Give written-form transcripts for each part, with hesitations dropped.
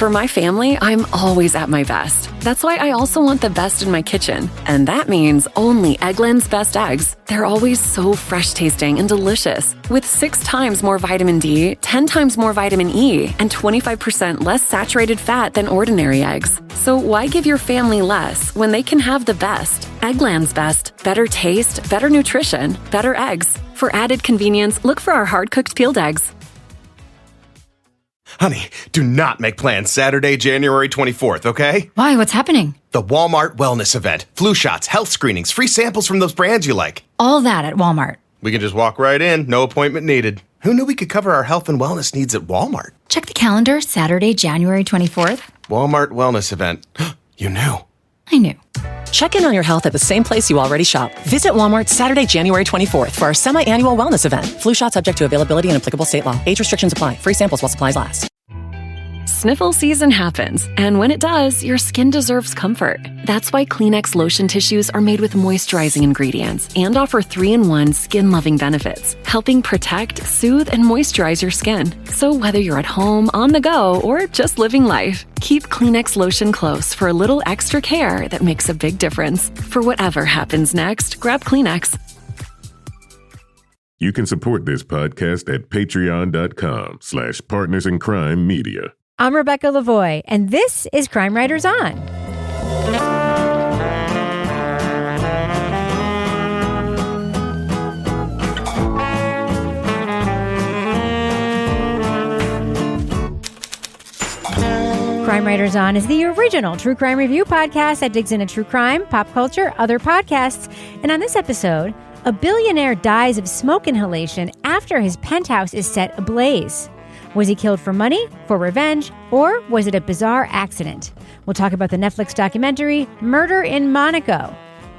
For my family, I'm always at my best. That's why I also want the best in my kitchen. And that means only Eggland's Best Eggs. They're always so fresh tasting and delicious, with 6 times more vitamin D, 10 times more vitamin E, and 25% less saturated fat than ordinary eggs. So why give your family less when they can have the best? Eggland's Best. Better taste, better nutrition, better eggs. For added convenience, look for our hard-cooked peeled eggs. Honey, do not make plans Saturday, January 24th, okay? Why? What's happening? The Walmart Wellness Event. Flu shots, health screenings, free samples from those brands you like. All that at Walmart. We can just walk right in, no appointment needed. Who knew we could cover our health and wellness needs at Walmart? Check the calendar, Saturday, January 24th. Walmart Wellness Event. You knew. I knew. Check in on your health at the same place you already shop. Visit Walmart Saturday, January 24th for our semi-annual wellness event. Flu shot subject to availability and applicable state law. Age restrictions apply. Free samples while supplies last. Sniffle season happens, and when it does, your skin deserves comfort. That's why Kleenex lotion tissues are made with moisturizing ingredients and offer 3-in-1 skin-loving benefits, helping protect, soothe, and moisturize your skin. So whether you're at home, on the go, or just living life, keep Kleenex lotion close for a little extra care that makes a big difference. For whatever happens next, grab Kleenex. You can support this podcast at patreon.com/partnersincrimemedia. I'm Rebecca Lavoie, and this is Crime Writers On. Crime Writers On is the original true crime review podcast that digs into true crime, pop culture, other podcasts. And on this episode, a billionaire dies of smoke inhalation after his penthouse is set ablaze. Was he killed for money, for revenge, or was it a bizarre accident? We'll talk about the Netflix documentary, Murder in Monaco.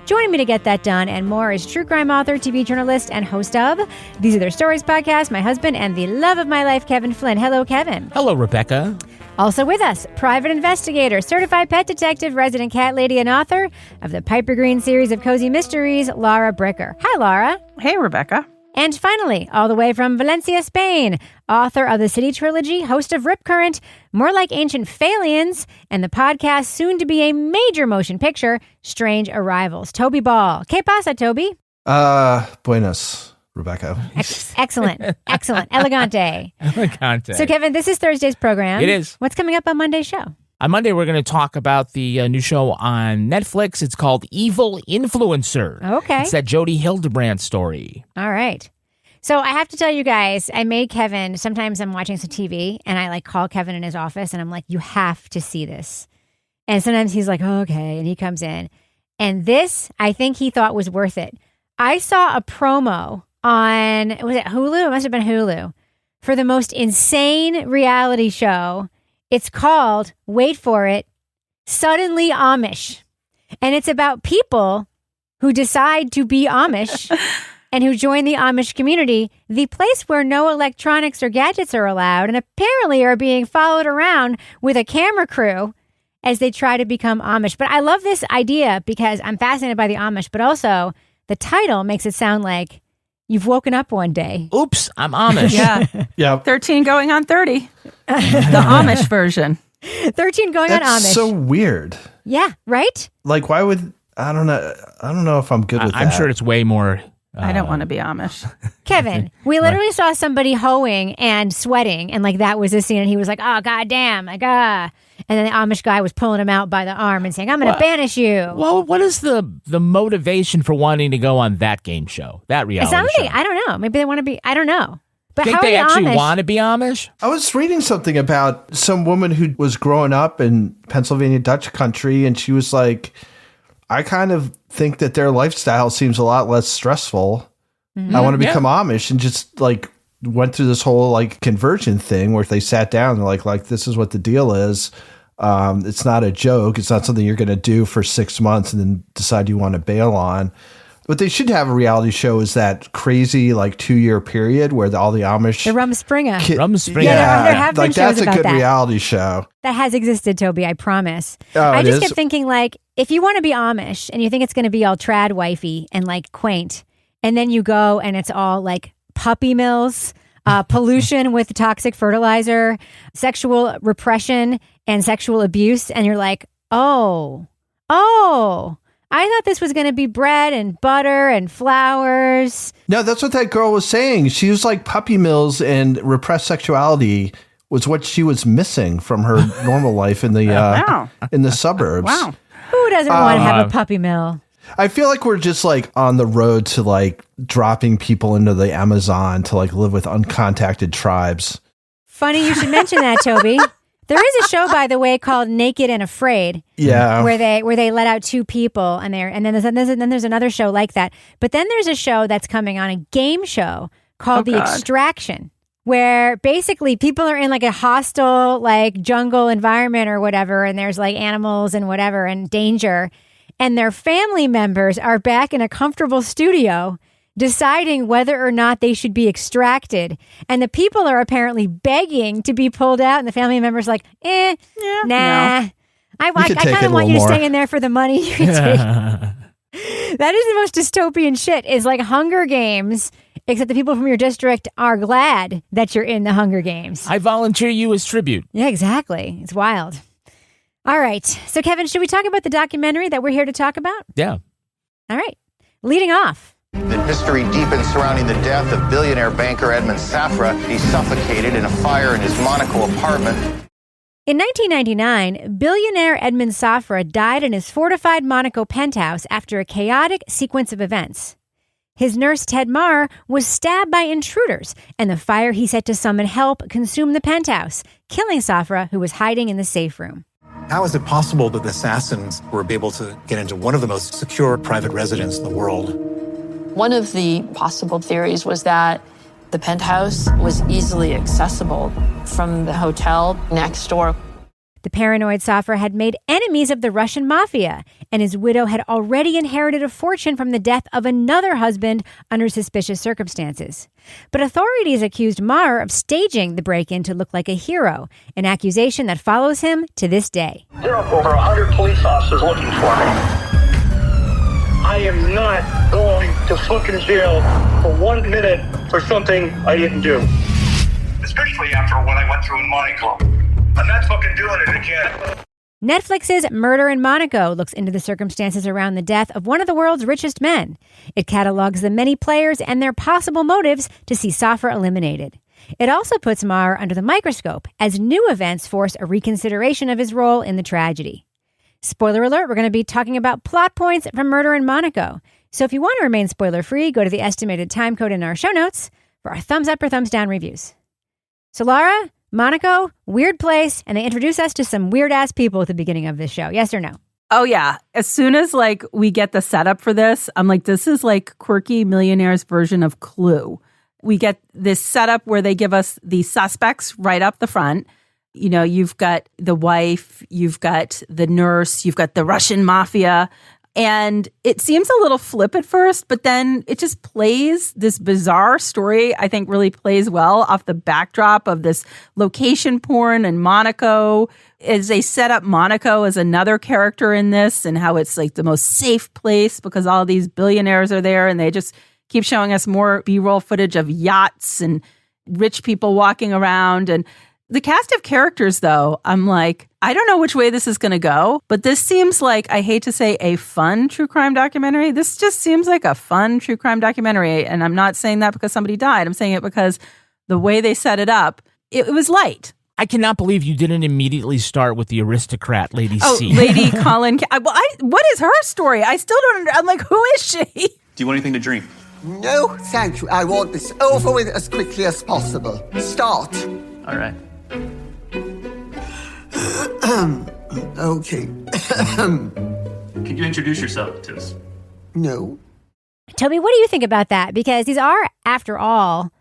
Joining me to get that done and more is true crime author, TV journalist, and host of These Are Their Stories podcast, my husband and the love of my life, Kevin Flynn. Hello, Kevin. Hello, Rebecca. Also with us, private investigator, certified pet detective, resident cat lady, and author of the Piper Green series of cozy mysteries, Laura Bricker. Hi, Laura. Hey, Rebecca. And finally, all the way from Valencia, Spain, author of the City Trilogy, host of Rip Current, More Like Ancient Phalians, and the podcast soon to be a major motion picture, Strange Arrivals. Toby Ball. ¿Qué pasa, Toby? Buenos, Rebecca. Excellent. Elegante. Elegante. So, Kevin, this is Thursday's program. It is. What's coming up on Monday's show? On Monday, we're going to talk about the new show on Netflix. It's called Evil Influencer. Okay. It's that Jodie Hildebrandt story. All right. So I have to tell you guys, I made Kevin, sometimes I'm watching some TV and I call Kevin in his office and I'm like, you have to see this. And sometimes he's like, oh, okay. And he comes in. And this, I think he thought was worth it. I saw a promo on, was it Hulu? It must have been Hulu. For the most insane reality show. It's called, wait for it, Suddenly Amish. And it's about people who decide to be Amish and who join the Amish community, the place where no electronics or gadgets are allowed, and apparently are being followed around with a camera crew as they try to become Amish. But I love this idea because I'm fascinated by the Amish, but also the title makes it sound like you've woken up one day. Oops, I'm Amish. Yeah. 13 going on 30. The Amish version. 13 going on Amish. That's so weird. Yeah, right? Like, why would, I don't know if I'm good with that. I'm sure it's way more. I don't want to be Amish. Kevin, we literally saw somebody hoeing and sweating, and that was the scene, and he was like, oh, goddamn, And then the Amish guy was pulling him out by the arm and saying, I'm going to banish you. Well, what is the motivation for wanting to go on that game show, that reality show? I don't know. Maybe they want to be, I don't know. But think how they are the actually Amish? want to be Amish? I was reading something about some woman who was growing up in Pennsylvania Dutch country, and she was like, I kind of think that their lifestyle seems a lot less stressful. Mm-hmm. I want to become Amish, and just went through this whole conversion thing where if they sat down and like this is what the deal is. It's not a joke. It's not something you're going to do for 6 months and then decide you want to bail on. What they should have a reality show is that crazy 2-year period where all the Amish, the Rumspringa. Rumspringa. Yeah, there have been shows that's a about good that. reality show. That has existed, Toby, I promise. Oh, I just is? kept thinking if you want to be Amish and you think it's going to be all trad wifey and quaint, and then you go and it's all puppy mills, pollution with toxic fertilizer, sexual repression, and sexual abuse. And you're like, oh, I thought this was going to be bread and butter and flowers. No, that's what that girl was saying. She was like puppy mills and repressed sexuality was what she was missing from her normal life in the in the suburbs. Wow. Who doesn't want to have a puppy mill? I feel like we're just like on the road to like dropping people into the Amazon to like live with uncontacted tribes. Funny you should mention that, Toby. There is a show, by the way, called Naked and Afraid. Yeah, where they let out two people, and then there's another show like that. But then there's a show that's coming on, a game show called The Extraction, where basically people are in like a hostile like jungle environment or whatever, and there's like animals and whatever and danger, and their family members are back in a comfortable studio deciding whether or not they should be extracted. And the people are apparently begging to be pulled out. And the family member's like, nah. No. I kind of want you to stay in there for the money you can take. That is the most dystopian shit, is like Hunger Games, except the people from your district are glad that you're in the Hunger Games. I volunteer you as tribute. Yeah, exactly. It's wild. All right. So, Kevin, should we talk about the documentary that we're here to talk about? Yeah. All right. Leading off. The mystery deepens surrounding the death of billionaire banker Edmond Safra. He suffocated in a fire in his Monaco apartment. In 1999, billionaire Edmond Safra died in his fortified Monaco penthouse after a chaotic sequence of events. His nurse, Ted Maher, was stabbed by intruders, and the fire he set to summon help consumed the penthouse, killing Safra, who was hiding in the safe room. How is it possible that the assassins were able to get into one of the most secure private residences in the world? One of the possible theories was that the penthouse was easily accessible from the hotel next door. The paranoid Safra had made enemies of the Russian mafia, and his widow had already inherited a fortune from the death of another husband under suspicious circumstances. But authorities accused Maher of staging the break-in to look like a hero, an accusation that follows him to this day. There are over 100 police officers looking for me. I am not going to fucking jail for 1 minute for something I didn't do. Especially after what I went through in Monaco. I'm not fucking doing it again. Netflix's Murder in Monaco looks into the circumstances around the death of one of the world's richest men. It catalogues the many players and their possible motives to see Safra eliminated. It also puts Maher under the microscope as new events force a reconsideration of his role in the tragedy. Spoiler alert, we're going to be talking about plot points from Murder in Monaco. So if you want to remain spoiler-free, go to the estimated time code in our show notes for our thumbs up or thumbs down reviews. So Laura, Monaco, weird place, and they introduce us to some weird-ass people at the beginning of this show. Yes or no? Oh, yeah. As soon as like we get the setup for this, I'm like, this is like quirky millionaire's version of Clue. We get this setup where they give us the suspects right up the front. You know, you've got the wife, you've got the nurse, you've got the Russian mafia. And it seems a little flip at first, but then it just plays this bizarre story, I think really plays well off the backdrop of this location porn in Monaco. As they set up Monaco as another character in this and how it's like the most safe place because all these billionaires are there, and they just keep showing us more B-roll footage of yachts and rich people walking around. And the cast of characters, though, I'm like, I don't know which way this is going to go, but this seems like, I hate to say a fun true crime documentary. This just seems like a fun true crime documentary. And I'm not saying that because somebody died. I'm saying it because the way they set it up, it was light. I cannot believe you didn't immediately start with the aristocrat, Lady C. Lady Colin. What is her story? I still don't I'm like, who is she? Do you want anything to drink? No, thank you. I want this over with as quickly as possible. Start. All right. Okay. Can you introduce yourself to us? No. Toby, what do you think about that? Because these are, after all,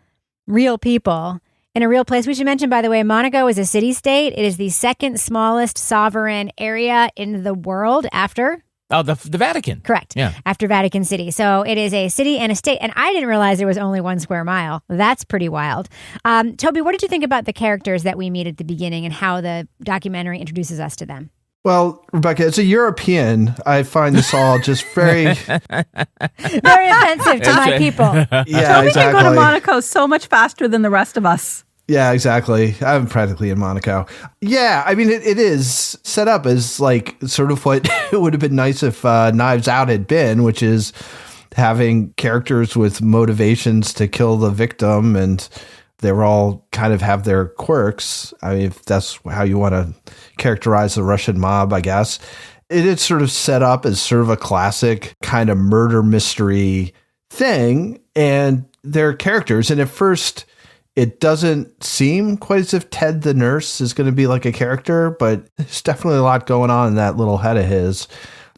real people in a real place. We should mention, by the way, Monaco is a city-state. It is the second smallest sovereign area in the world after... Oh, the Vatican. Correct. Yeah. After Vatican City. So it is a city and a state. And I didn't realize there was only 1 square mile. That's pretty wild. Toby, what did you think about the characters that we meet at the beginning and how the documentary introduces us to them? Well, Rebecca, as a European, I find this all just very... very offensive to my people. Yeah, Toby exactly. can go to Monaco so much faster than the rest of us. Yeah, exactly. I'm practically in Monaco. Yeah, I mean, it is set up as like sort of what it would have been nice if Knives Out had been, which is having characters with motivations to kill the victim, and they were all kind of have their quirks. I mean, if that's how you want to characterize the Russian mob, I guess. It is sort of set up as sort of a classic kind of murder mystery thing, and their characters. And at first, it doesn't seem quite as if Ted the nurse is going to be like a character, but there's definitely a lot going on in that little head of his.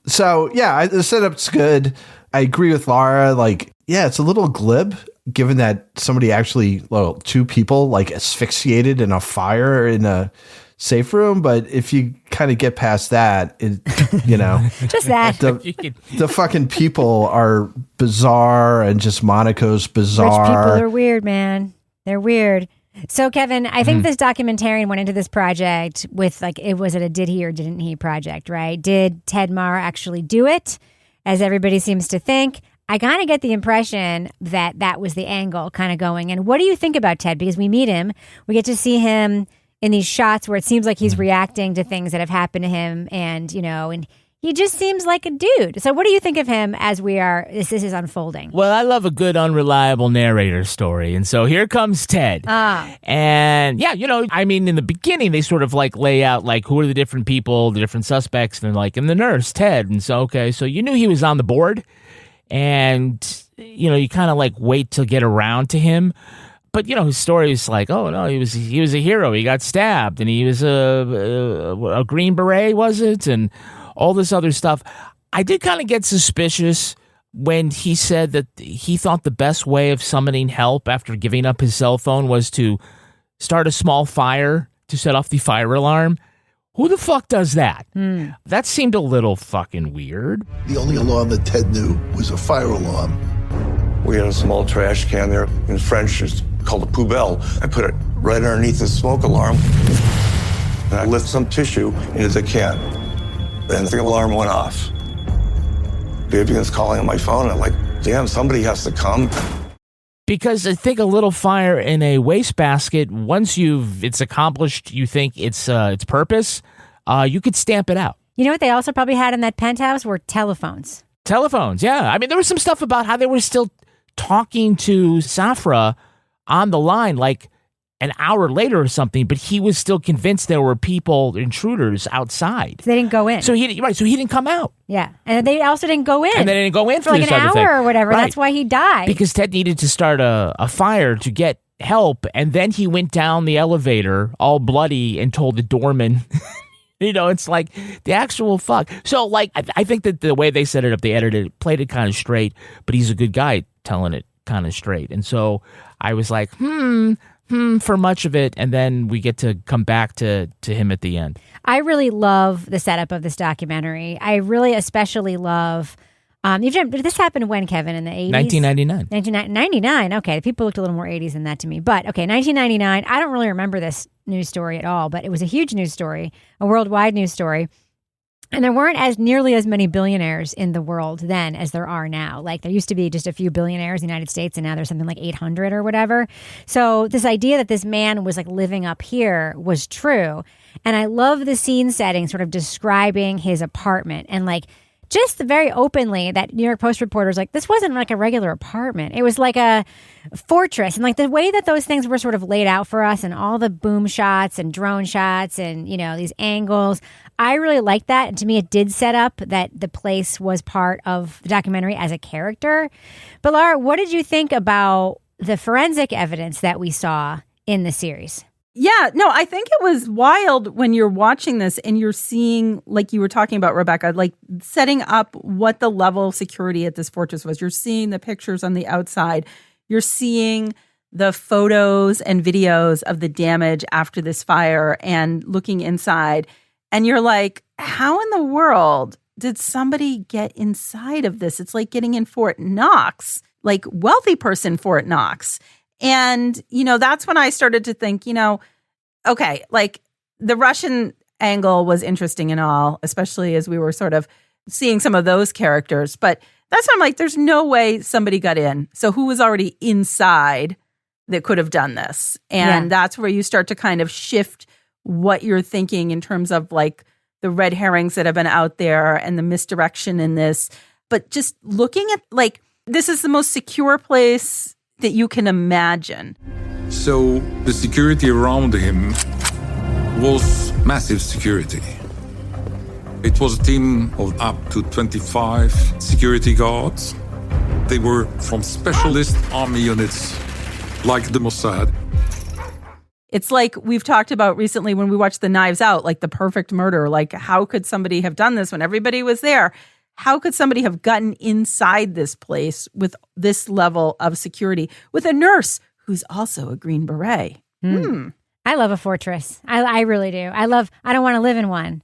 So, yeah, the setup's good. I agree with Laura. Like, yeah, it's a little glib, given that somebody actually, well, two people like asphyxiated in a fire in a safe room. But if you kind of get past that, it, you know, just that the fucking people are bizarre, and just Monaco's bizarre. Rich people are weird, man. They're weird. So, Kevin, I think this documentarian went into this project with like, was it a did he or didn't he project, right? Did Ted Maher actually do it, as everybody seems to think? I kind of get the impression that that was the angle kind of going. And what do you think about Ted? Because we meet him, we get to see him in these shots where it seems like he's reacting to things that have happened to him, and, you know, and he just seems like a dude. So what do you think of him as this is unfolding? Well, I love a good unreliable narrator story. And so here comes Ted. And yeah, you know, I mean, in the beginning, they sort of like lay out like who are the different people, the different suspects. And they're like, and the nurse, Ted. And so, okay, so you knew he was on the board. And, you know, you kind of like wait to get around to him. But, you know, his story is like, oh, no, he was a hero. He got stabbed, and he was a Green Beret, was it? And all this other stuff. I did kind of get suspicious when he said that he thought the best way of summoning help after giving up his cell phone was to start a small fire to set off the fire alarm. Who the fuck does that? That seemed a little fucking weird. The only alarm that Ted knew was a fire alarm. We had a small trash can there. In French, it's called a poubelle. I put it right underneath the smoke alarm, and I lift some tissue into the can. And the alarm went off. Vivian's calling on my phone. I'm like, damn, somebody has to come. Because I think a little fire in a wastebasket, once it's accomplished, you think its purpose, you could stamp it out. You know what they also probably had in that penthouse were telephones. Telephones, yeah. I mean, there was some stuff about how they were still talking to Safra on the line, like an hour later or something, but he was still convinced there were intruders outside. So they didn't go in. So he didn't come out. Yeah. And they also didn't go in. And they didn't go in for like this an other hour thing. Or whatever. Right. That's why he died. Because Ted needed to start a fire to get help, and then he went down the elevator all bloody and told the doorman. You know, it's like the actual fuck. So, like, I think that the way they set it up, they edited it, played it kind of straight, but he's a good guy telling it kind of straight. And so I was like, for much of it, and then we get to come back to him at the end. I really love the setup of this documentary. I really especially love... this happened when, Kevin, in the 80s? 1999. 1999, okay. People looked a little more 80s than that to me. But, okay, 1999, I don't really remember this news story at all, but it was a huge news story, a worldwide news story. And there weren't nearly as many billionaires in the world then as there are now. Like, there used to be just a few billionaires in the United States, and now there's something like 800 or whatever. So this idea that this man was like living up here was true. And I love the scene setting, sort of describing his apartment, and like just very openly that New York Post reporters like, this wasn't like a regular apartment. It was like a fortress. And like the way that those things were sort of laid out for us, and all the boom shots and drone shots and, you know, these angles, I really liked that. And to me, it did set up that the place was part of the documentary as a character. But Laura, what did you think about the forensic evidence that we saw in the series? Yeah, no, I think it was wild when you're watching this and you're seeing, like you were talking about, Rebecca, like setting up what the level of security at this fortress was. You're seeing the pictures on the outside. You're seeing the photos and videos of the damage after this fire and looking inside. And you're like, how in the world did somebody get inside of this? It's like getting in Fort Knox, like wealthy person Fort Knox. And, you know, that's when I started to think, you know, okay, like the Russian angle was interesting and all, especially as we were sort of seeing some of those characters. But that's why I'm like, there's no way somebody got in. So who was already inside that could have done this? And that's where you start to kind of shift what you're thinking in terms of like the red herrings that have been out there and the misdirection in this. But just looking at like, this is the most secure place that you can imagine. So the security around him was massive security. It was a team of up to 25 security guards. They were from specialist army units like the Mossad. It's like we've talked about recently when we watched the Knives Out, like the perfect murder. Like, how could somebody have done this when everybody was there? How could somebody have gotten inside this place with this level of security with a nurse who's also a Green Beret? I love a fortress. I really do. I don't want to live in one,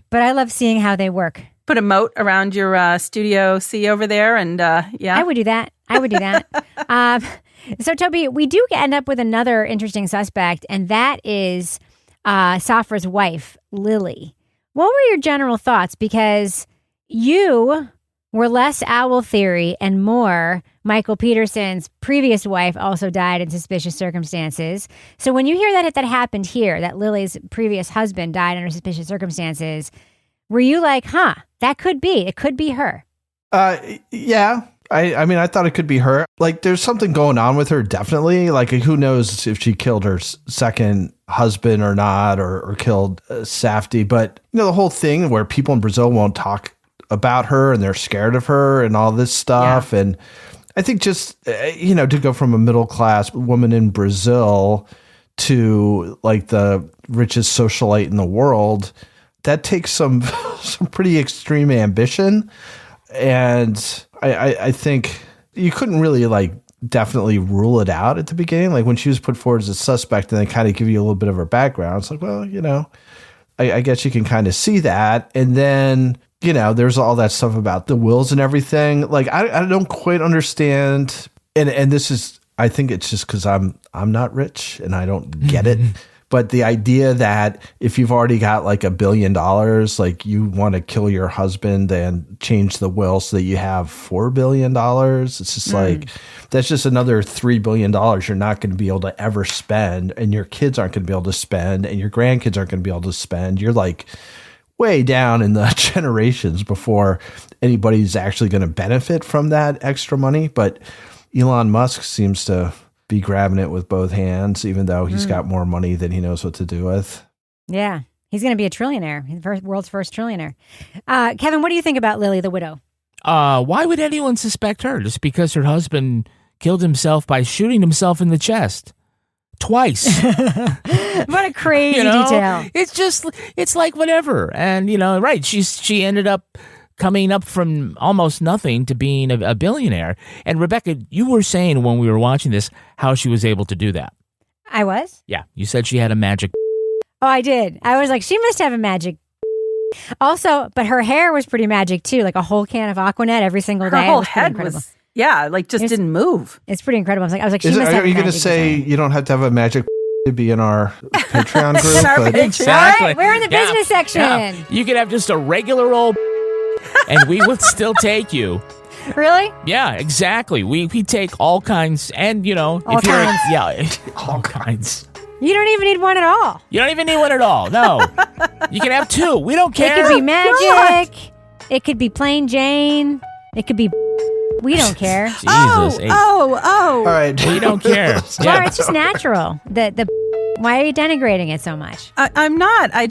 but I love seeing how they work. Put a moat around your Studio C over there and yeah. I would do that. So, Toby, we do end up with another interesting suspect, and that is Safra's wife, Lily. What were your general thoughts? Because you were less owl theory and more Michael Peterson's previous wife also died in suspicious circumstances. So when you hear that happened here, that Lily's previous husband died under suspicious circumstances, were you like, it could be her? Yeah. I mean, I thought it could be her. Like, there's something going on with her, definitely. Like, who knows if she killed her second husband or not, or killed Safdie. But, the whole thing where people in Brazil won't talk about her and they're scared of her and all this stuff. Yeah. And I think just, to go from a middle-class woman in Brazil to, like, the richest socialite in the world, that takes some pretty extreme ambition. And I think you couldn't really like definitely rule it out at the beginning. Like when she was put forward as a suspect and they kind of give you a little bit of her background. It's like, well, I guess you can kind of see that. And then, there's all that stuff about the wills and everything. Like, I don't quite understand. And this is, I think it's just because I'm not rich and I don't get it. But the idea that if you've already got like $1 billion, like you want to kill your husband and change the will so that you have $4 billion, it's just like, that's just another $3 billion you're not going to be able to ever spend, and your kids aren't going to be able to spend, and your grandkids aren't going to be able to spend. You're like way down in the generations before anybody's actually going to benefit from that extra money. But Elon Musk seems to be grabbing it with both hands, even though he's got more money than he knows what to do with. Yeah, he's going to be a trillionaire. He's the world's first trillionaire. Kevin, what do you think about Lily the widow? Why would anyone suspect her? Just because her husband killed himself by shooting himself in the chest twice. What a crazy detail. It's like whatever. And, right, she ended up coming up from almost nothing to being a billionaire. And Rebecca, you were saying when we were watching this how she was able to do that. I was? Yeah, you said she had a magic. Oh, I did. I was like, she must have a magic. Also, but her hair was pretty magic too, like a whole can of Aquanet every single day. Her whole head was, didn't move. It's pretty incredible. I was like, she must have a magic. Are you going to say you don't have to have a magic to be in our Patreon group? In our Patreon? Exactly. Right, we're in the business section. Yeah. You could have just a regular old and we would still take you. Really? Yeah, exactly. We take all kinds, and all kinds. All kinds. You don't even need one at all. You don't even need one at all. No, you can have two. We don't care. It could be magic. God. It could be plain Jane. It could be. We don't care. Jesus. Oh. All right. We don't care. Laura, it's just natural. Why are you denigrating it so much? I'm not. I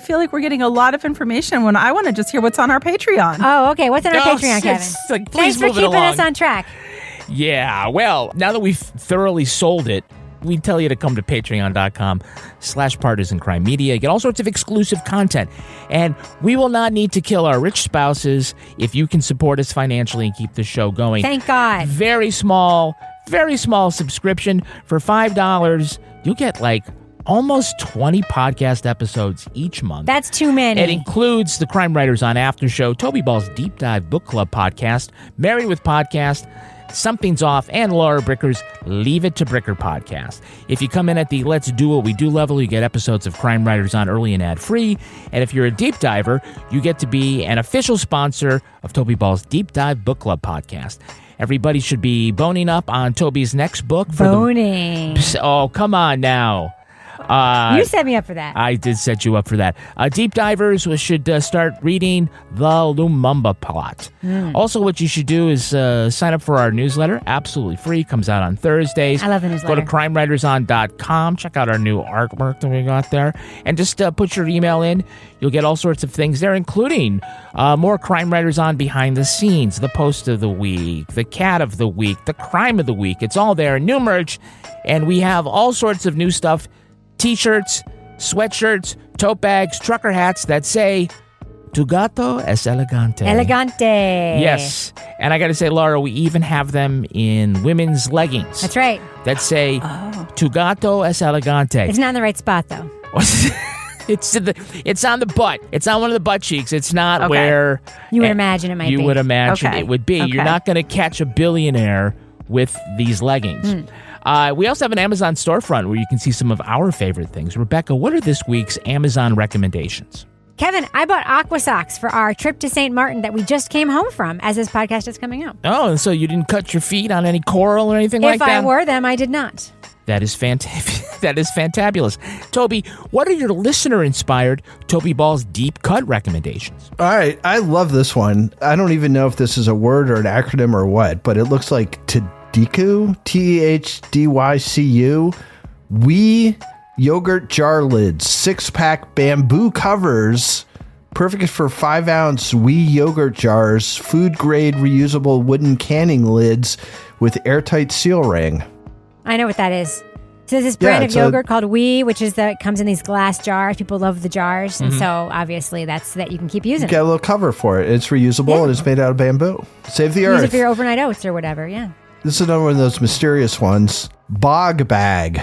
feel like we're getting a lot of information when I want to just hear what's on our Patreon. Oh, okay. What's on our Patreon, Kevin? Thanks for keeping us on track. Yeah. Well, now that we've thoroughly sold it, we tell you to come to patreon.com/partisancrimemedia. Get all sorts of exclusive content. And we will not need to kill our rich spouses if you can support us financially and keep the show going. Thank God. Very small subscription. For $5, you'll get like almost 20 podcast episodes each month. That's too many. It includes the Crime Writers on After Show, Toby Ball's Deep Dive Book Club podcast, Married with Podcast, Something's Off, and Laura Bricker's Leave It to Bricker podcast. If you come in at the Let's Do What We Do level, you get episodes of Crime Writers On early and ad-free. And if you're a deep diver, you get to be an official sponsor of Toby Ball's Deep Dive Book Club podcast. Everybody should be boning up on Toby's next book. Boning. Oh, come on now. You set me up for that. I did set you up for that. Deep divers should start reading The Lumumba Plot. Also, what you should do is sign up for our newsletter. Absolutely free. Comes out on Thursdays. I love the newsletter. Go to crimewriterson.com. Check out our new artwork that we got there. And just put your email in. You'll get all sorts of things there, including more Crime Writers On behind the scenes, the post of the week, the cat of the week, the crime of the week. It's all there. New merch. And we have all sorts of new stuff. T-shirts, sweatshirts, tote bags, trucker hats that say "Tu gato es elegante." Elegante. Yes. And I got to say, Laura, we even have them in women's leggings. That's right. That say "Tu gato es elegante." It's not in the right spot, though. It's on the butt. It's on one of the butt cheeks. It's not where you would imagine it might be. You would imagine it would be. Okay. You're not going to catch a billionaire with these leggings. We also have an Amazon storefront where you can see some of our favorite things. Rebecca, what are this week's Amazon recommendations? Kevin, I bought aqua socks for our trip to St. Martin that we just came home from as this podcast is coming out. Oh, and so you didn't cut your feet on any coral or anything like that? If I wore them, I did not. That is fantabulous. Toby, what are your listener-inspired Toby Ball's deep cut recommendations? All right, I love this one. I don't even know if this is a word or an acronym or what, but it looks like Tehdycu, Tehdycu. Wee yogurt jar lids, 6-pack bamboo covers, perfect for 5-ounce wee yogurt jars, food-grade reusable wooden canning lids with airtight seal ring. I know what that is. So there's this brand of yogurt called Wee, which is that comes in these glass jars. People love the jars, and so obviously that's that you can keep using. You got a little cover for it. It's reusable and it's made out of bamboo. Save the earth. Use it for your overnight oats or whatever. Yeah. This is another one of those mysterious ones. Bog bag.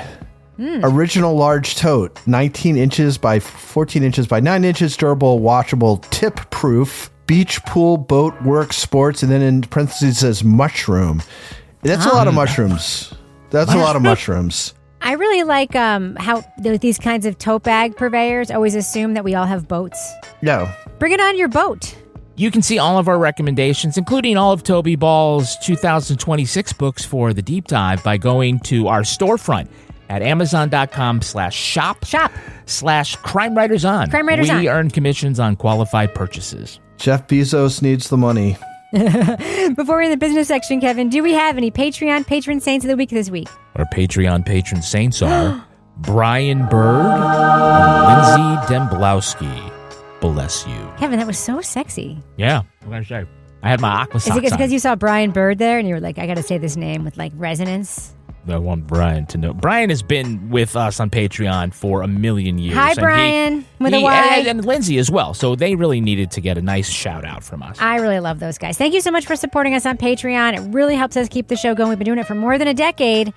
Original large tote, 19 inches by 14 inches by 9 inches, durable, washable, tip proof, beach, pool, boat, work, sports, and then in parentheses says mushroom. That's a lot of mushrooms. That's a lot of mushrooms. I really like how these kinds of tote bag purveyors always assume that we all have boats. Yeah. Bring it on your boat. You can see all of our recommendations, including all of Toby Ball's 2026 books for the deep dive by going to our storefront at amazon.com/shop/crimewriterson. Crime Writers On. We earn commissions on qualified purchases. Jeff Bezos needs the money. Before we're in the business section, Kevin, do we have any Patreon patron saints of the week this week? Our Patreon patron saints are Brian Bird and Lindsay Demblowski. Bless you. Kevin, that was so sexy. Yeah, what can I say? I had my aqua socks Is it because on. you saw Brian Bird there and you were like, I got to say this name with like resonance? I want Brian to know. Brian has been with us on Patreon for a million years. Hi, Brian, with a Y. And Lindsay as well. So they really needed to get a nice shout out from us. I really love those guys. Thank you so much for supporting us on Patreon. It really helps us keep the show going. We've been doing it for more than a decade,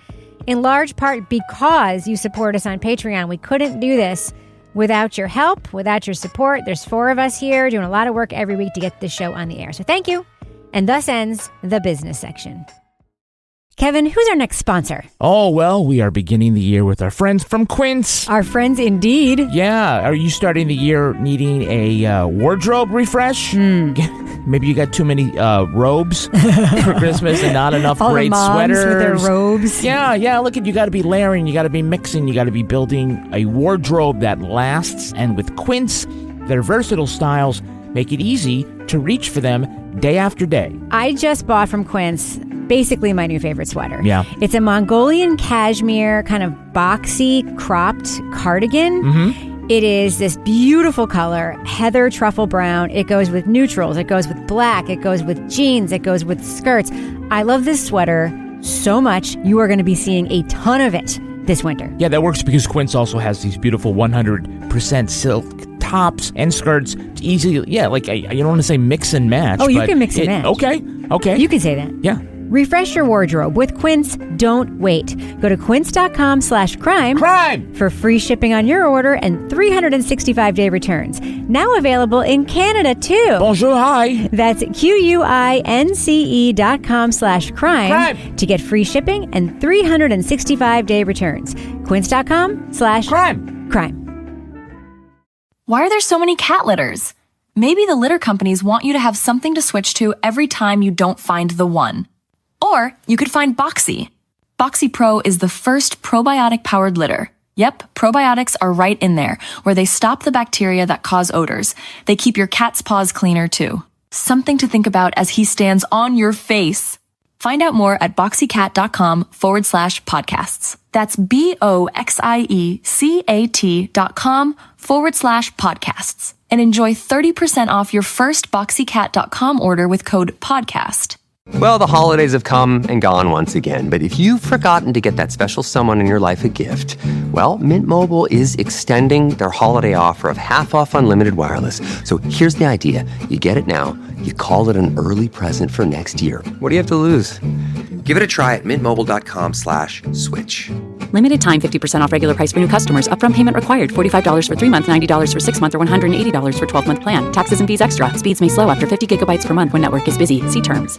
in large part because you support us on Patreon. We couldn't do this without your help, without your support. There's 4 of us here doing a lot of work every week to get this show on the air. So thank you. And thus ends the business section. Kevin, who's our next sponsor? Oh, well, we are beginning the year with our friends from Quince. Our friends indeed. Yeah. Are you starting the year needing a wardrobe refresh? Maybe you got too many robes for Christmas and not enough all great the moms sweaters. with their robes. Yeah. Look, you got to be layering. You got to be mixing. You got to be building a wardrobe that lasts. And with Quince, their versatile styles make it easy to reach for them day after day. I just bought from Quince basically my new favorite sweater. Yeah. It's a Mongolian cashmere kind of boxy cropped cardigan. It is this beautiful color, heather truffle brown. It goes with neutrals. It goes with black. It goes with jeans. It goes with skirts. I love this sweater so much. You are going to be seeing a ton of it this winter. Yeah, that works because Quince also has these beautiful 100% silk tops and skirts to easily, you don't want to say mix and match. Oh, you can mix and match. Okay. You can say that. Yeah. Refresh your wardrobe with Quince. Don't wait. Go to quince.com/crime for free shipping on your order and 365-day returns. Now available in Canada, too. Bonjour, hi. That's QUINCE.com/crime to get free shipping and 365-day returns. Quince.com/crime. Why are there so many cat litters? Maybe the litter companies want you to have something to switch to every time you don't find the one. Or you could find Boxy. Boxy Pro is the first probiotic-powered litter. Yep, probiotics are right in there, where they stop the bacteria that cause odors. They keep your cat's paws cleaner, too. Something to think about as he stands on your face. Find out more at boxycat.com/podcasts. That's BOXIECAT.com/podcasts. And enjoy 30% off your first boxycat.com order with code PODCAST. Well, the holidays have come and gone once again, but if you've forgotten to get that special someone in your life a gift, well, Mint Mobile is extending their holiday offer of half off unlimited wireless. So here's the idea. You get it now, you call it an early present for next year. What do you have to lose? Give it a try at mintmobile.com/switch. Limited time 50% off regular price for new customers. Upfront payment required. $45 for 3 months, $90 for 6 months, or $180 for 12-month plan. Taxes and fees extra. Speeds may slow after 50 gigabytes per month when network is busy. See terms.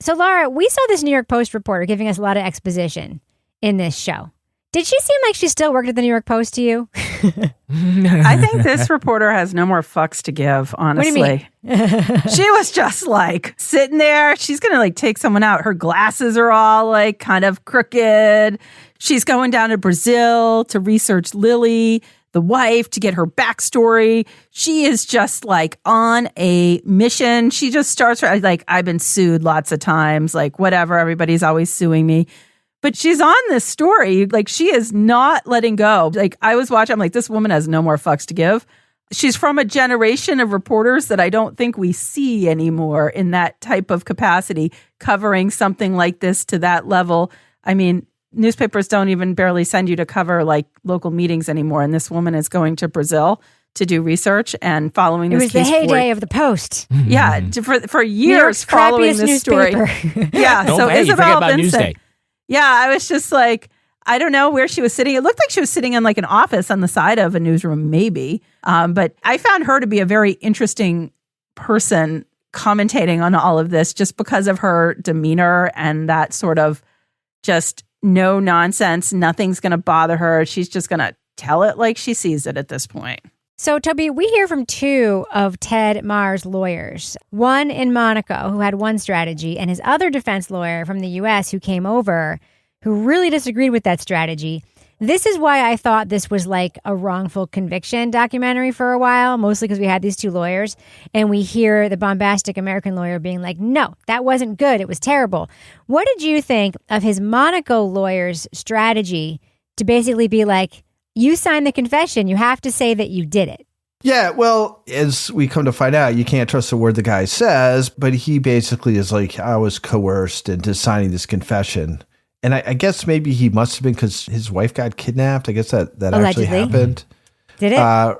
So, Laura, we saw this New York Post reporter giving us a lot of exposition in this show. Did she seem like she still worked at the New York Post to you? I think this reporter has no more fucks to give, honestly. What do you mean? She was just like sitting there. She's going to like take someone out. Her glasses are all like kind of crooked. She's going down to Brazil to research Lily, the wife, to get her backstory. She is just like on a mission. She just starts like, I've been sued lots of times, like whatever. Everybody's always suing me. But she's on this story. Like, she is not letting go. Like, I was watching, I'm like, this woman has no more fucks to give. She's from a generation of reporters that I don't think we see anymore in that type of capacity, covering something like this to that level. I mean, newspapers don't even barely send you to cover like local meetings anymore. And this woman is going to Brazil to do research and following this case. It was the heyday of the Post. Yeah, for years following this story. Yeah, so Isabel Vincent. Yeah, I was just like, I don't know where she was sitting. It looked like she was sitting in like an office on the side of a newsroom, maybe. But I found her to be a very interesting person commentating on all of this just because of her demeanor and that sort of just no nonsense. Nothing's going to bother her. She's just going to tell it like she sees it at this point. So, Toby, we hear from two of Ted Maher's lawyers, one in Monaco who had one strategy and his other defense lawyer from the U.S. who came over who really disagreed with that strategy. This is why I thought this was like a wrongful conviction documentary for a while, mostly because we had these two lawyers and we hear the bombastic American lawyer being like, no, that wasn't good. It was terrible. What did you think of his Monaco lawyer's strategy to basically be like, you signed the confession. You have to say that you did it. Yeah, well, as we come to find out, you can't trust the word the guy says, but he basically is like, I was coerced into signing this confession. And I guess maybe he must have been because his wife got kidnapped. I guess that Allegedly. Actually happened. Did it? I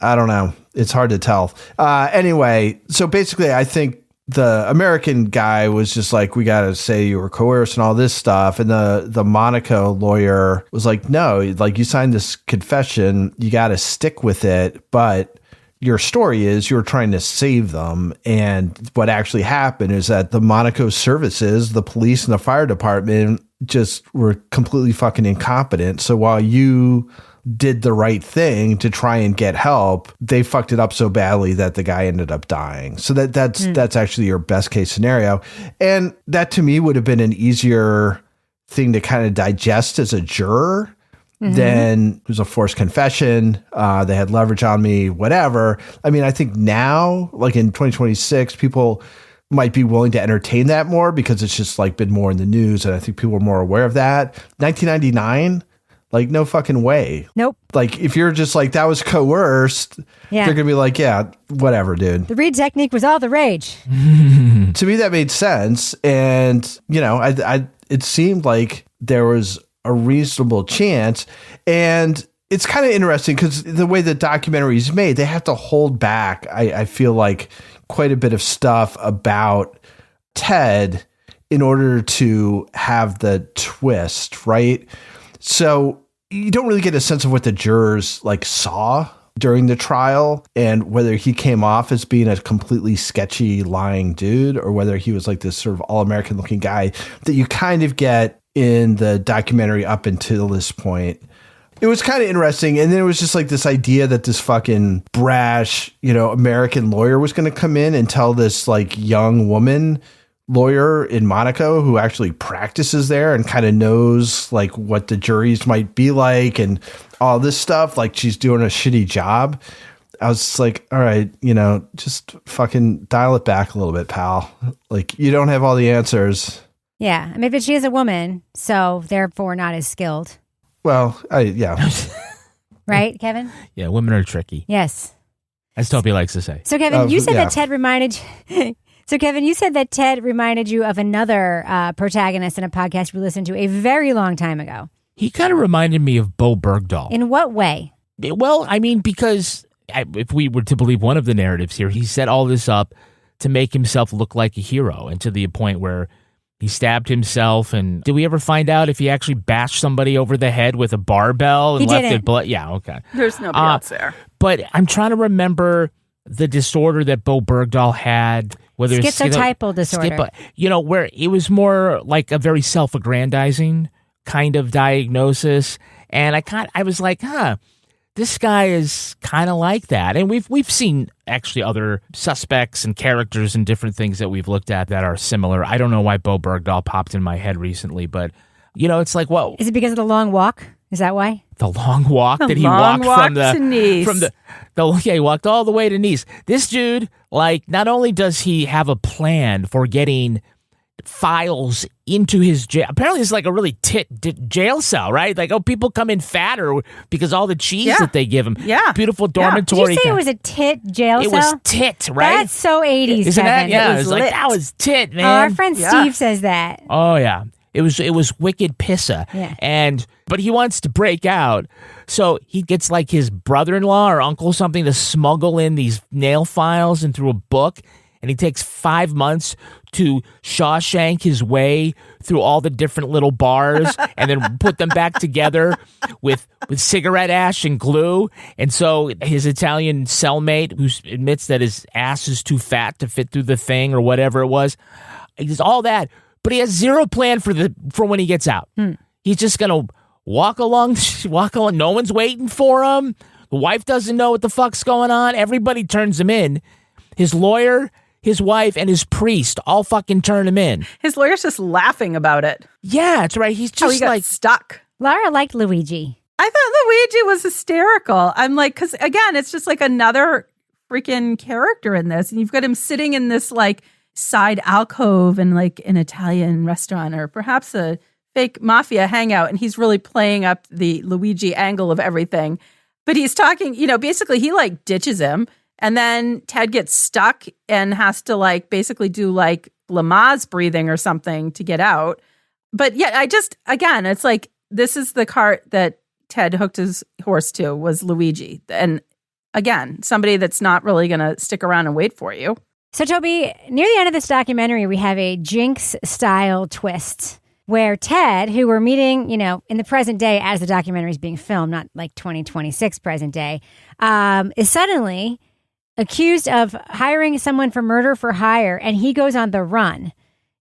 don't know. It's hard to tell. Anyway, so basically, I think the American guy was just like, we got to say you were coerced and all this stuff. And the Monaco lawyer was like, no, like you signed this confession, you got to stick with it. But your story is you're trying to save them. And what actually happened is that the Monaco services, the police and the fire department just were completely fucking incompetent. So while you did the right thing to try and get help, they fucked it up so badly that the guy ended up dying. So that's actually your best case scenario. And that to me would have been an easier thing to kind of digest as a juror than it was a forced confession. They had leverage on me, whatever. I mean, I think now, like in 2026, people might be willing to entertain that more because it's just like been more in the news. And I think people are more aware of that. 1999, like, no fucking way. Nope. Like, if you're just like, that was coerced, they're going to be like, yeah, whatever, dude. The Reed technique was all the rage. To me, that made sense. And, you know, it seemed like there was a reasonable chance. And it's kind of interesting because the way the documentary is made, they have to hold back, I feel like, quite a bit of stuff about Ted in order to have the twist, right? So you don't really get a sense of what the jurors like saw during the trial, and whether he came off as being a completely sketchy, lying dude, or whether he was like this sort of all-American looking guy that you kind of get in the documentary up until this point. It was kind of interesting. And then it was just like this idea that this fucking brash, American lawyer was going to come in and tell this like young woman lawyer in Monaco who actually practices there and kind of knows like what the juries might be like and all this stuff. Like she's doing a shitty job. I was just like, all right, just fucking dial it back a little bit, pal. Like you don't have all the answers. Yeah. I mean, but she is a woman, so therefore not as skilled. Well, yeah. Right, Kevin? Yeah, women are tricky. Yes. As Toby likes to say. So, Kevin, you said that Ted reminded you of another protagonist in a podcast we listened to a very long time ago. He kind of reminded me of Bo Bergdahl. In what way? Well, I mean, because if we were to believe one of the narratives here, he set all this up to make himself look like a hero, and to the point where he stabbed himself. And did we ever find out if he actually bashed somebody over the head with a barbell and left it blood? Yeah, okay. There's nobody else there. But I'm trying to remember the disorder that Bo Bergdahl had. Whether schizotypal disorder. Where it was more like a very self-aggrandizing kind of diagnosis. And I was like, this guy is kind of like that. And we've seen actually other suspects and characters and different things that we've looked at that are similar. I don't know why Bo Bergdahl popped in my head recently, but it's like, whoa. Is it because of the long walk? Is that why? The long walk that he walked from Nice. He walked all the way to Nice. This dude, like, not only does he have a plan for getting files into his jail. Apparently, it's like a really tit jail cell, right? Like, people come in fatter because all the cheese that they give him. Yeah. Beautiful dormitory. Did you say it was a tit jail cell? It was tit, right? That's so 80s, Isn't Kevin. that? Yeah, it was like, that was tit, man. Our friend Steve says that. Oh, yeah. It was wicked pissa. Yeah. But he wants to break out. So he gets like his brother-in-law or uncle something to smuggle in these nail files and through a book. And he takes 5 months to Shawshank his way through all the different little bars and then put them back together with cigarette ash and glue. And so his Italian cellmate, who admits that his ass is too fat to fit through the thing or whatever it was, he does all that. But he has zero plan for when he gets out. He's just going to walk along. No one's waiting for him. The wife doesn't know what the fuck's going on. Everybody turns him in. His lawyer, his wife, and his priest all fucking turn him in. His lawyer's just laughing about it. Yeah, that's right. He's just he got stuck. Laura liked Luigi. I thought Luigi was hysterical. I'm like, because again, it's just like another freaking character in this. And you've got him sitting in this like side alcove in like an Italian restaurant or perhaps a fake mafia hangout. And he's really playing up the Luigi angle of everything. But he's talking, basically he like ditches him. And then Ted gets stuck and has to like basically do like Lamaze breathing or something to get out. But yeah, it's like, this is the cart that Ted hooked his horse to was Luigi. And again, somebody that's not really going to stick around and wait for you. So, Toby, near the end of this documentary, we have a Jinx-style twist where Ted, who we're meeting, in the present day as the documentary is being filmed, not like 2026 present day, is suddenly accused of hiring someone for murder for hire, and he goes on the run,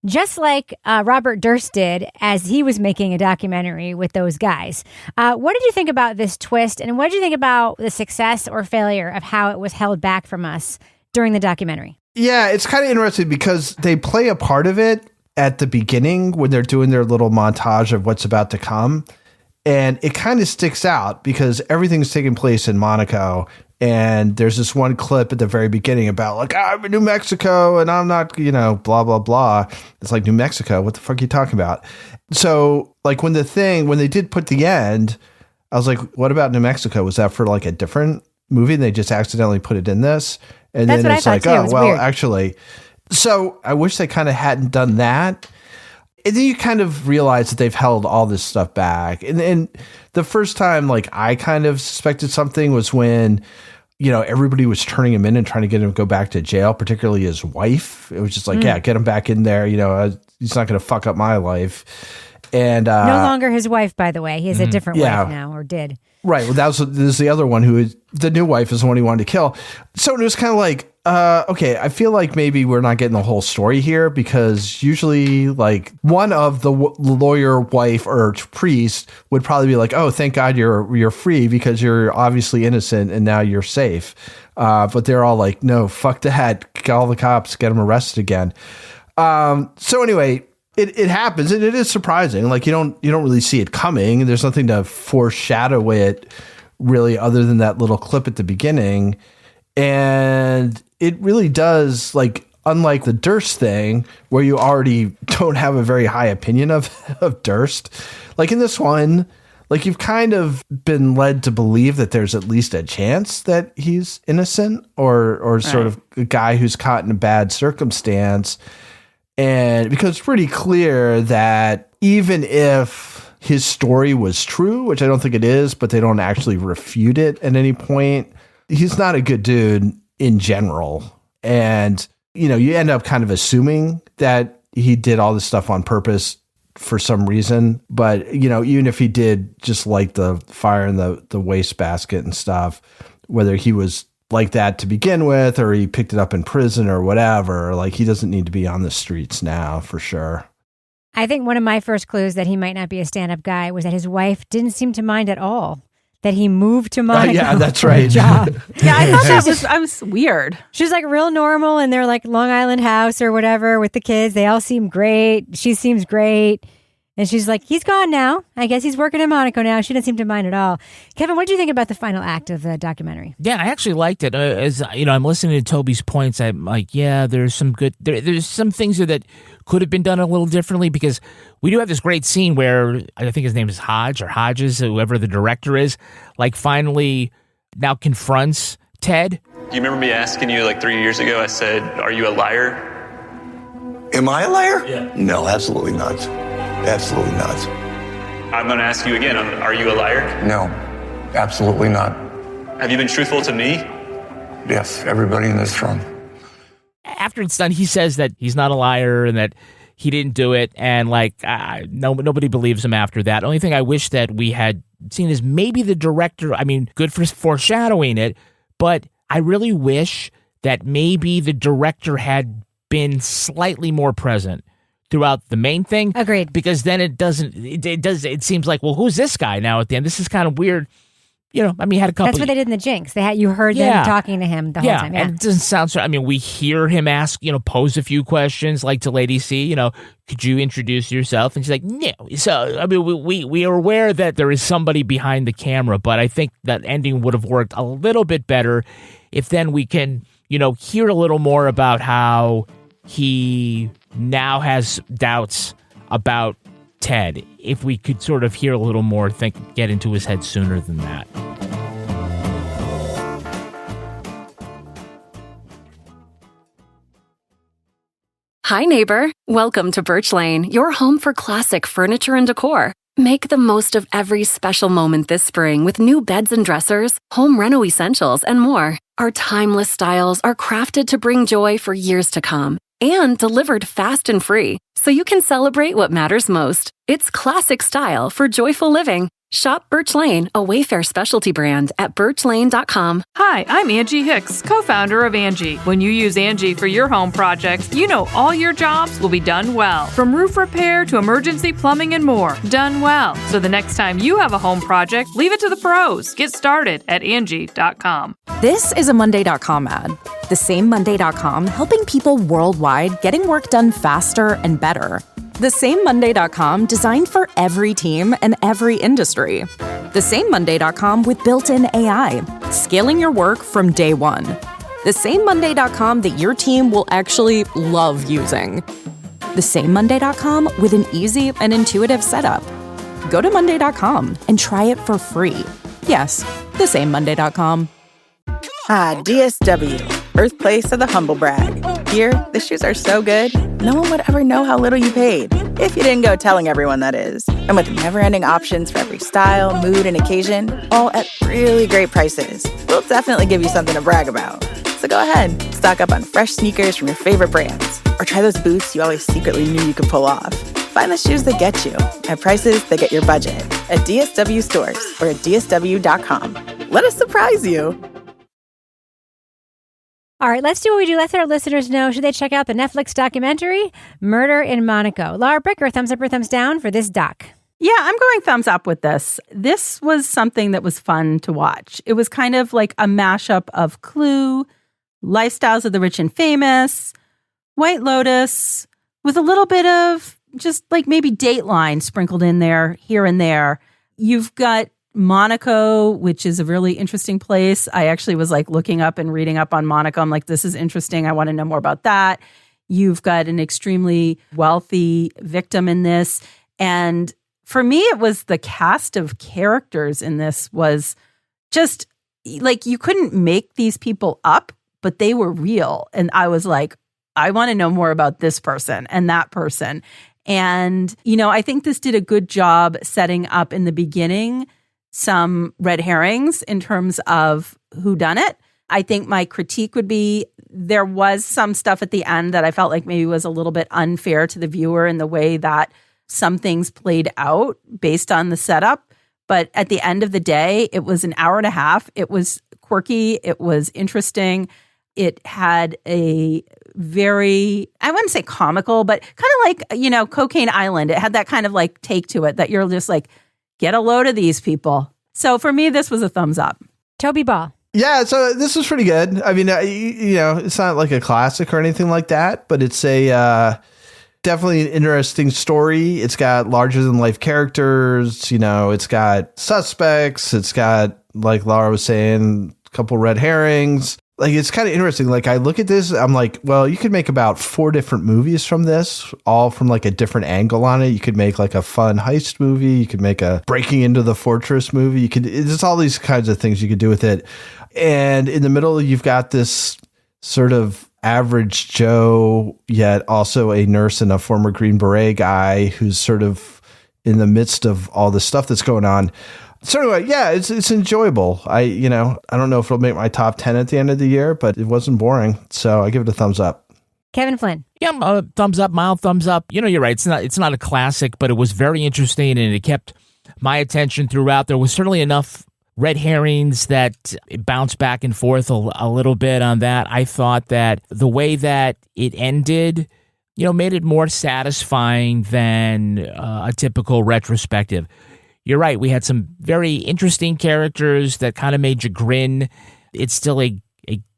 just like Robert Durst did as he was making a documentary with those guys. What did you think about this twist, and what did you think about the success or failure of how it was held back from us during the documentary? Yeah, it's kind of interesting because they play a part of it at the beginning when they're doing their little montage of what's about to come. And it kind of sticks out because everything's taking place in Monaco. And there's this one clip at the very beginning about like, I'm in New Mexico and I'm not, blah, blah, blah. It's like, New Mexico, what the fuck are you talking about? So like when they did put the end, I was like, what about New Mexico? Was that for like a different movie? And they just accidentally put it in this. And That's then what it's I like, thought too. oh, well, weird. Actually. So I wish they kind of hadn't done that. And then you kind of realize that they've held all this stuff back. And the first time, like, I kind of suspected something was when, everybody was turning him in and trying to get him to go back to jail, particularly his wife. It was just like, yeah, get him back in there. He's not going to fuck up my life. And no longer his wife, by the way. He has a different wife now, or did. Right. Well, this is the other one the new wife is the one he wanted to kill. So it was kind of like, okay, I feel like maybe we're not getting the whole story here, because usually like one of the lawyer, wife, or priest would probably be like, oh, thank God you're free because you're obviously innocent and now you're safe. But they're all like, no, fuck that. Call the cops, get them arrested again. So anyway, it happens, and it is surprising. Like you don't really see it coming. There's nothing to foreshadow it really, other than that little clip at the beginning. And it really does, like, unlike the Durst thing, where you already don't have a very high opinion of Durst. Like in this one, like you've kind of been led to believe that there's at least a chance that he's innocent, or sort of a guy who's caught in a bad circumstance. And because it's pretty clear that even if his story was true, which I don't think it is, but they don't actually refute it at any point, he's not a good dude in general. And, you know, you end up kind of assuming that he did all this stuff on purpose for some reason. But, you know, even if he did just light the fire in the wastebasket and stuff, whether he was like that to begin with, or he picked it up in prison or whatever, like he doesn't need to be on the streets now for sure. I think one of my first clues that he might not be a stand-up guy was that his wife didn't seem to mind at all that he moved to Monaco. Yeah, that's right. Yeah, I thought that was weird. She's like real normal in their like Long Island house or whatever with the kids. They all seem great. She seems great. And she's like, he's gone now. I guess he's working in Monaco now. She didn't seem to mind at all. Kevin, what did you think about the final act of the documentary? Yeah, I actually liked it. As you know, I'm listening to Toby's points. I'm like, yeah, there's some good. There's some things that could have been done a little differently, because we do have this great scene where I think his name is Hodges, whoever the director is, like finally now confronts Ted. Do you remember me asking you like 3 years ago? I said, "Are you a liar?" Am I a liar? Yeah. No, absolutely not. Absolutely not. I'm going to ask you again. Are you a liar? No, absolutely not. Have you been truthful to me? Yes, everybody in this room. After it's done, he says that he's not a liar and that he didn't do it, and like nobody believes him after that. The only thing I wish that we had seen is maybe the director. I mean, good for foreshadowing it, but I really wish that maybe the director had been slightly more present throughout the main thing. Agreed. Because then it seems like, well, who's this guy now at the end? This is kind of weird. You know, I mean, had a couple. That's what they did in the Jinx. You heard them talking to him the whole time. Yeah, and it doesn't sound so. I mean, we hear him ask, pose a few questions, like to Lady C. Could you introduce yourself? And she's like, no. So I mean, we are aware that there is somebody behind the camera, but I think that ending would have worked a little bit better if then we can, hear a little more about how he now has doubts about Ted. If we could sort of hear a little more, get into his head sooner than that. Hi, neighbor. Welcome to Birch Lane, your home for classic furniture and decor. Make the most of every special moment this spring with new beds and dressers, home reno essentials, and more. Our timeless styles are crafted to bring joy for years to come and delivered fast and free, so you can celebrate what matters most. It's classic style for joyful living. Shop Birch Lane, a Wayfair specialty brand, at birchlane.com. Hi, I'm Angie Hicks, co-founder of Angie. When you use Angie for your home projects, you know all your jobs will be done well. From roof repair to emergency plumbing and more, done well. So the next time you have a home project, leave it to the pros. Get started at Angie.com. This is a Monday.com ad. The same Monday.com helping people worldwide getting work done faster and better. The same Monday.com designed for every team and every industry. The same Monday.com with built-in AI, scaling your work from day one. The same Monday.com that your team will actually love using. The same Monday.com with an easy and intuitive setup. Go to Monday.com and try it for free. Yes, the same Monday.com. Ah, DSW, birthplace of the humble brag. Here, the shoes are so good, no one would ever know how little you paid. If you didn't go telling everyone, that is. And with never-ending options for every style, mood, and occasion, all at really great prices, we'll definitely give you something to brag about. So go ahead, stock up on fresh sneakers from your favorite brands, or try those boots you always secretly knew you could pull off. Find the shoes that get you at prices that get your budget at DSW stores or at DSW.com. Let us surprise you. All right, let's do what we do. Let's let our listeners know, should they check out the Netflix documentary, Murder in Monaco? Laura Bricker, thumbs up or thumbs down for this doc? Yeah, I'm going thumbs up with this. This was something that was fun to watch. It was kind of like a mashup of Clue, Lifestyles of the Rich and Famous, White Lotus, with a little bit of just like maybe Dateline sprinkled in there, here and there. You've got Monaco, which is a really interesting place. I actually was like looking up and reading up on Monaco. I'm like, this is interesting. I want to know more about that. You've got an extremely wealthy victim in this. And for me, it was the cast of characters in this was just like, you couldn't make these people up, but they were real. And I was like, I want to know more about this person and that person. And, you know, I think this did a good job setting up in the beginning some red herrings in terms of who done it. I think my critique would be there was some stuff at the end that I felt like maybe was a little bit unfair to the viewer in the way that some things played out based on the setup. But at the end of the day, it was an hour and a half. It was quirky. It was interesting. It had a very, I wouldn't say comical, but kind of like, you know, Cocaine Island. It had that kind of like take to it that you're just like, get a load of these people. So for me, this was a thumbs up. Toby Ball. Yeah, so this was pretty good. I mean, you know, it's not like a classic or anything like that, but it's a definitely an interesting story. It's got larger than life characters. You know, it's got suspects. It's got, like Laura was saying, a couple red herrings. Like, it's kind of interesting. Like, I look at this, I'm like, well, you could make about 4 different movies from this, all from like a different angle on it. You could make like a fun heist movie. You could make a breaking into the fortress movie. You could, it's all these kinds of things you could do with it. And in the middle, you've got this sort of average Joe, yet also a nurse and a former Green Beret guy who's sort of in the midst of all the stuff that's going on. So anyway, yeah, it's enjoyable. I don't know if it'll make my top 10 at the end of the year, but it wasn't boring. So I give it a thumbs up. Kevin Flynn. Yeah, thumbs up, mild thumbs up. You know, you're right. It's not a classic, but it was very interesting and it kept my attention throughout. There was certainly enough red herrings that it bounced back and forth a little bit on that. I thought that the way that it ended, you know, made it more satisfying than a typical retrospective. You're right. We had some very interesting characters that kind of made you grin. It's still a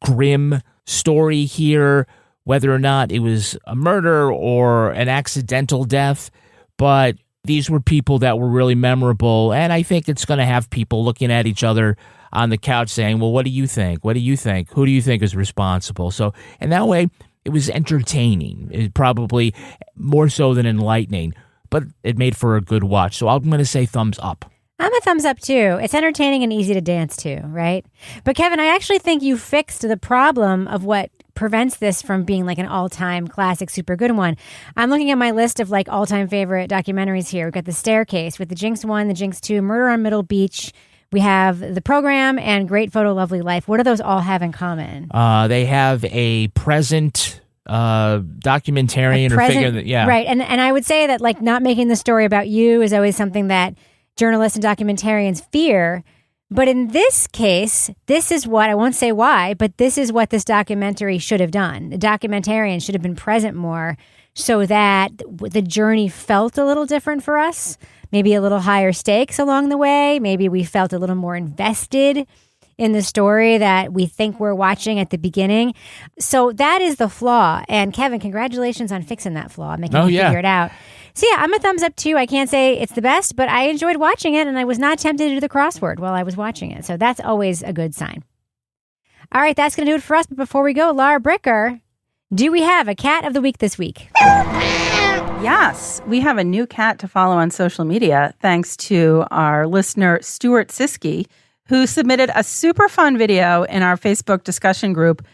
grim story here, whether or not it was a murder or an accidental death. But these were people that were really memorable. And I think it's going to have people looking at each other on the couch saying, well, what do you think? What do you think? Who do you think is responsible? So, and that way it was entertaining. It probably more so than enlightening. But it made for a good watch. So I'm going to say thumbs up. I'm a thumbs up too. It's entertaining and easy to dance to, right? But Kevin, I actually think you fixed the problem of what prevents this from being like an all-time classic, super good one. I'm looking at my list of like all-time favorite documentaries here. We've got The Staircase with The Jinx 1, The Jinx 2, Murder on Middle Beach. We have The Program and Great Photo, Lovely Life. What do those all have in common? They have a present documentarian or figure that, yeah. Right. And I would say that like not making the story about you is always something that journalists and documentarians fear. But in this case, this is what, I won't say why, but this is what this documentary should have done. The documentarian should have been present more so that the journey felt a little different for us. Maybe a little higher stakes along the way. Maybe we felt a little more invested in the story that we think we're watching at the beginning. So that is the flaw. And Kevin, congratulations on fixing that flaw, making me figure it out. So yeah, I'm a thumbs up too. I can't say it's the best, but I enjoyed watching it and I was not tempted to do the crossword while I was watching it. So that's always a good sign. All right, that's going to do it for us. But before we go, Laura Bricker, do we have a cat of the week this week? Yes, we have a new cat to follow on social media thanks to our listener, Stuart Siskey, who submitted a super fun video in our Facebook discussion group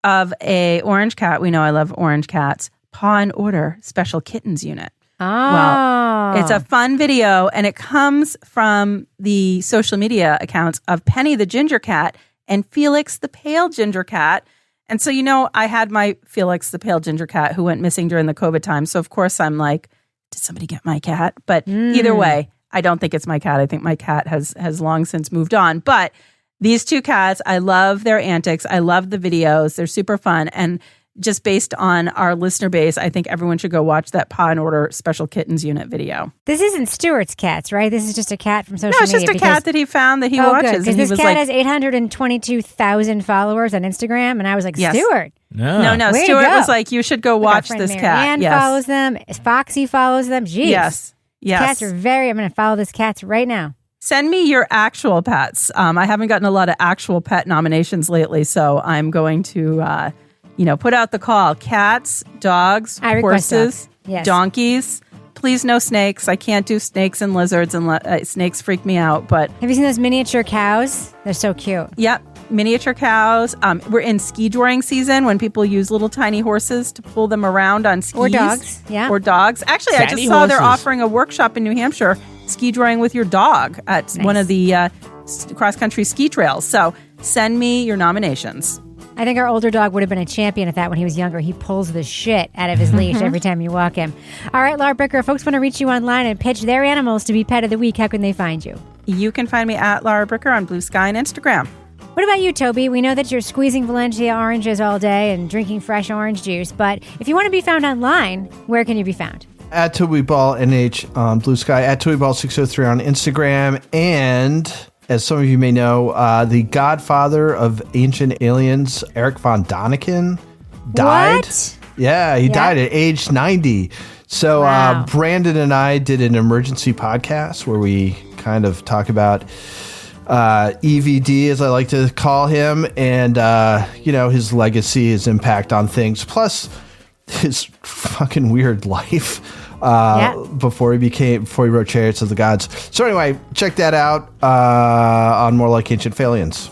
of a orange cat. We know I love orange cats. Paw and Order Special Kittens Unit. Oh. Well, it's a fun video, and it comes from the social media accounts of Penny the Ginger Cat and Felix the Pale Ginger Cat. And so, you know, I had my Felix the Pale Ginger Cat who went missing during the COVID time. So, of course, I'm like, did somebody get my cat? But either way, I don't think it's my cat. I think my cat has long since moved on. But these two cats, I love their antics. I love the videos. They're super fun. And just based on our listener base, I think everyone should go watch that Paw and Order Special Kittens Unit video. This isn't Stuart's cats, right? This is just a cat from social media. No, it's just a cat that he found that he watches. Because this cat has 822,000 followers on Instagram. And I was like, Yes. Stuart. No. Way to Stuart go. was like, you should go watch this cat. Marianne follows them. Foxy follows them. Jeez. Yes. Cats are I'm going to follow this cats right now. Send me your actual pets. I haven't gotten a lot of actual pet nominations lately, so I'm going to, put out the call. Cats, dogs, horses, Yes. donkeys. Please no snakes. I can't do snakes and lizards, and snakes freak me out. But have you seen those miniature cows? They're so cute. Yep. Miniature cows. We're in ski drawing season when people use little tiny horses to pull them around on skis. Or dogs. Yeah. Or dogs. Actually, I just saw they're offering a workshop in New Hampshire, ski drawing with your dog at one of the cross-country ski trails. So send me your nominations. I think our older dog would have been a champion at that when he was younger. He pulls the shit out of his leash every time you walk him. All right, Laura Bricker, if folks want to reach you online and pitch their animals to be pet of the week, how can they find you? You can find me at Laura Bricker on Blue Sky and Instagram. What about you, Toby? We know that you're squeezing Valencia oranges all day and drinking fresh orange juice, but if you want to be found online, where can you be found? At Toby Ball NH on Blue Sky, at Toby Ball 603 on Instagram, and as some of you may know, the godfather of ancient aliens, Eric von Daniken, died. What? Yeah, he died at age 90. So Wow. Brandon and I did an emergency podcast where we kind of talk about EVD, as I like to call him, and his legacy, his impact on things, plus his fucking weird life before he wrote Chariots of the Gods. So anyway, check that out on More Like Ancient Aliens.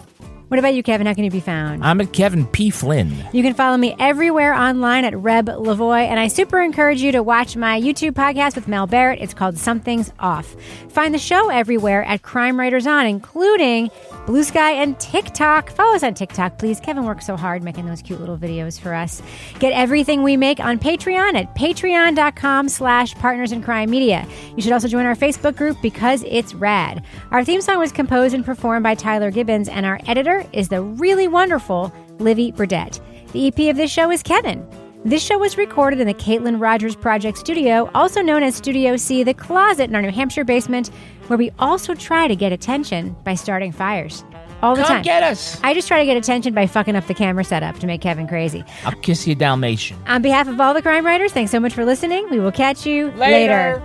What about you, Kevin? How can you be found? I'm at Kevin P. Flynn. You can follow me everywhere online at Reb Lavoie, and I super encourage you to watch my YouTube podcast with Mel Barrett. It's called Something's Off. Find the show everywhere at Crime Writers On, including Blue Sky and TikTok. Follow us on TikTok, please. Kevin works so hard making those cute little videos for us. Get everything we make on Patreon at patreon.com/Partners in Crime Media. You should also join our Facebook group because it's rad. Our theme song was composed and performed by Tyler Gibbons, and our editor is the really wonderful Livy Burdett. The EP of this show is Kevin. This show was recorded in the Caitlin Rogers Project Studio, also known as Studio C, the closet in our New Hampshire basement, where we also try to get attention by starting fires. All the time. Come get us. I just try to get attention by fucking up the camera setup to make Kevin crazy. I'll kiss you, Dalmatian. On behalf of all the crime writers, thanks so much for listening. We will catch you later.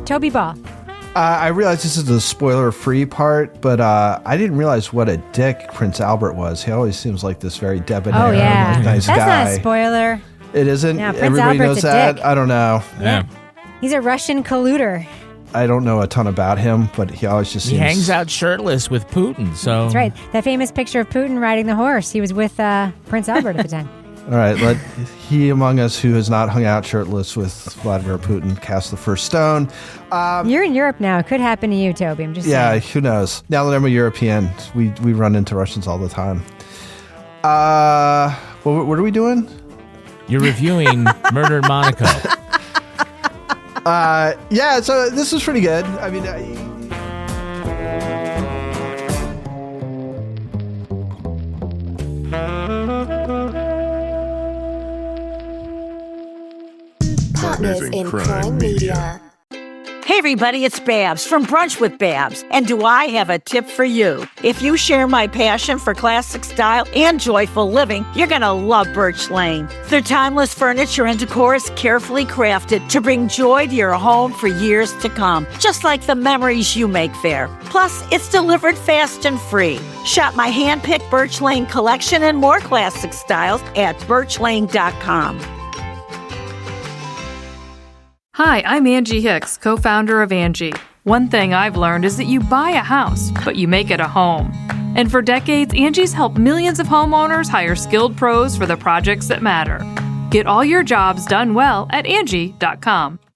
Toby Ball. I realize this is the spoiler-free part, but I didn't realize what a dick Prince Albert was. He always seems like this very debonair, nice guy. That's not a spoiler. It isn't? No, Prince Everybody Albert's knows a that? dick. I don't know. Yeah. He's a Russian colluder. I don't know a ton about him, but he always just He seems... hangs out shirtless with Putin, so... That's right. That famous picture of Putin riding the horse. He was with Prince Albert at the time. All right, let he among us who has not hung out shirtless with Vladimir Putin cast the first stone. You're in Europe now. It could happen to you, Toby. I'm just saying. Who knows? Now that I'm a European, we run into Russians all the time. What are we doing? You're reviewing Murder in Monaco. So this is pretty good. I mean... Partners in Crime Media. Hey everybody, it's Babs from Brunch with Babs, and do I have a tip for you? If you share my passion for classic style and joyful living, you're gonna love Birch Lane. Their timeless furniture and decor is carefully crafted to bring joy to your home for years to come, just like the memories you make there. Plus, it's delivered fast and free. Shop my hand-picked Birch Lane collection and more classic styles at birchlane.com. Hi, I'm Angie Hicks, co-founder of Angie. One thing I've learned is that you buy a house, but you make it a home. And for decades, Angie's helped millions of homeowners hire skilled pros for the projects that matter. Get all your jobs done well at Angie.com.